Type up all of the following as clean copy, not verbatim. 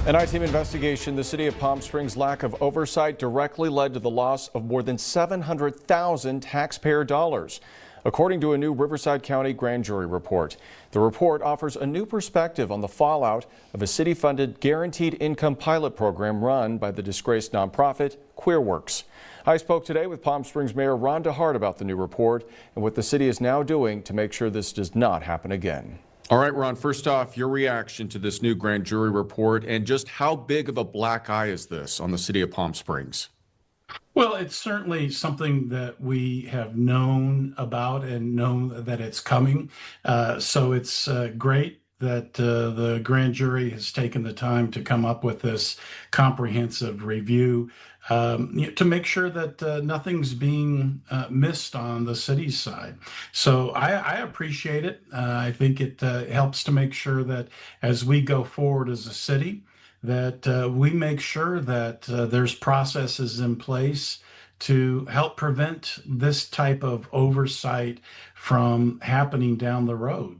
An I-team investigation, the city of Palm Springs' lack of oversight directly led to the loss of more than $700,000 taxpayer dollars, according to a new Riverside County grand jury report. The report offers a new perspective on the fallout of a city-funded guaranteed income pilot program run by the disgraced nonprofit QueerWorks. I spoke today with Palm Springs Mayor Ron DeHart about the new report and what the city is now doing to make sure this does not happen again. All right, Ron, first off, your reaction to this new grand jury report and just how big of a black eye is this on the city of Palm Springs? Well, it's certainly something that we have known about and known that it's coming. So it's great that the grand jury has taken the time to come up with this comprehensive review to make sure that nothing's being missed on the city's side. So I appreciate it. I think it helps to make sure that as we go forward as a city, that we make sure that there's processes in place to help prevent this type of oversight from happening down the road.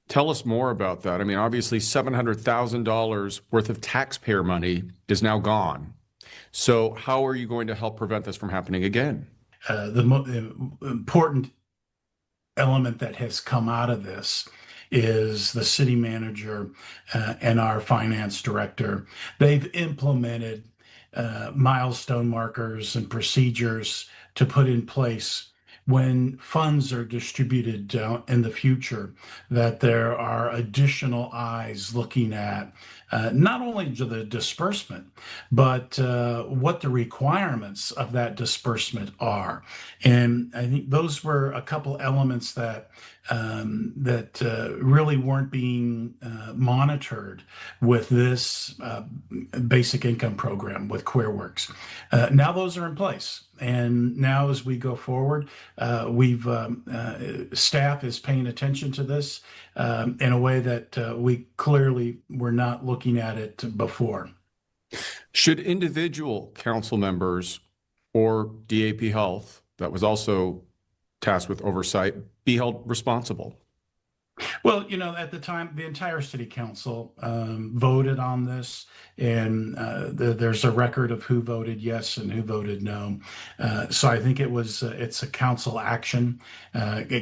Tell us more about that. I mean, obviously $700,000 worth of taxpayer money is now gone. So how are you going to help prevent this from happening again? The important element that has come out of this is the city manager and our finance director. They've implemented milestone markers and procedures to put in place when funds are distributed in the future, that there are additional eyes looking at not only the disbursement, but what the requirements of that disbursement are. And I think those were a couple elements that really weren't being monitored with this basic income program with QueerWorks. Now those are in place. And now as we go forward, staff is paying attention to this in a way that we clearly were not looking at it before. Should individual council members or DAP Health, that was also tasked with oversight, be held responsible? Well, at the time, the entire city council voted on this, and there's a record of who voted yes and who voted no. So I think it's a council action.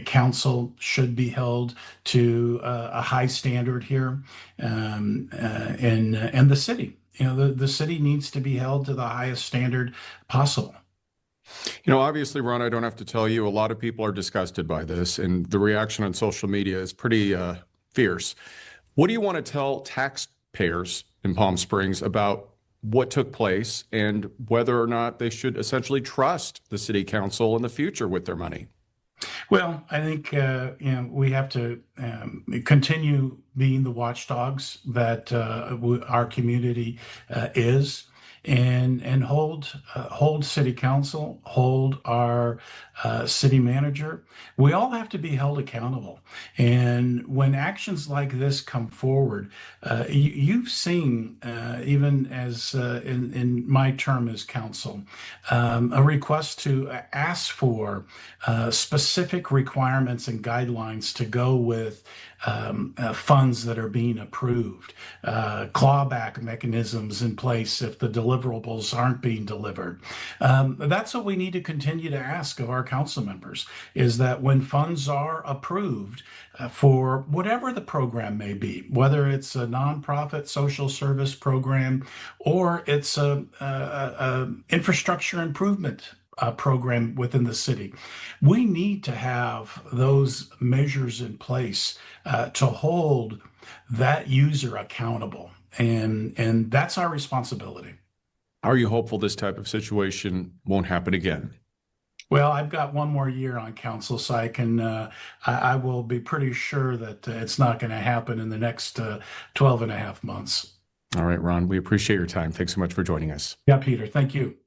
Council should be held to a high standard here, and the city. The city needs to be held to the highest standard possible. Obviously, Ron, I don't have to tell you, a lot of people are disgusted by this, and the reaction on social media is pretty fierce. What do you want to tell taxpayers in Palm Springs about what took place and whether or not they should essentially trust the city council in the future with their money? Well, I think we have to continue being the watchdogs that our community is. And hold city council, hold our city manager. We all have to be held accountable. And when actions like this come forward, you've seen, even as in my term as council, a request to ask for specific requirements and guidelines to go with funds that are being approved, clawback mechanisms in place if the deliverables aren't being delivered. That's what we need to continue to ask of our council members, is that when funds are approved for whatever the program may be, whether it's a nonprofit social service program or it's a infrastructure improvement program within the city, we need to have those measures in place to hold that user accountable, and that's our responsibility. Are you hopeful this type of situation won't happen again? Well, I've got one more year on council, so I will be pretty sure that it's not going to happen in the next 12 and a half months. All right, Ron, we appreciate your time. Thanks so much for joining us. Yeah, Peter, thank you.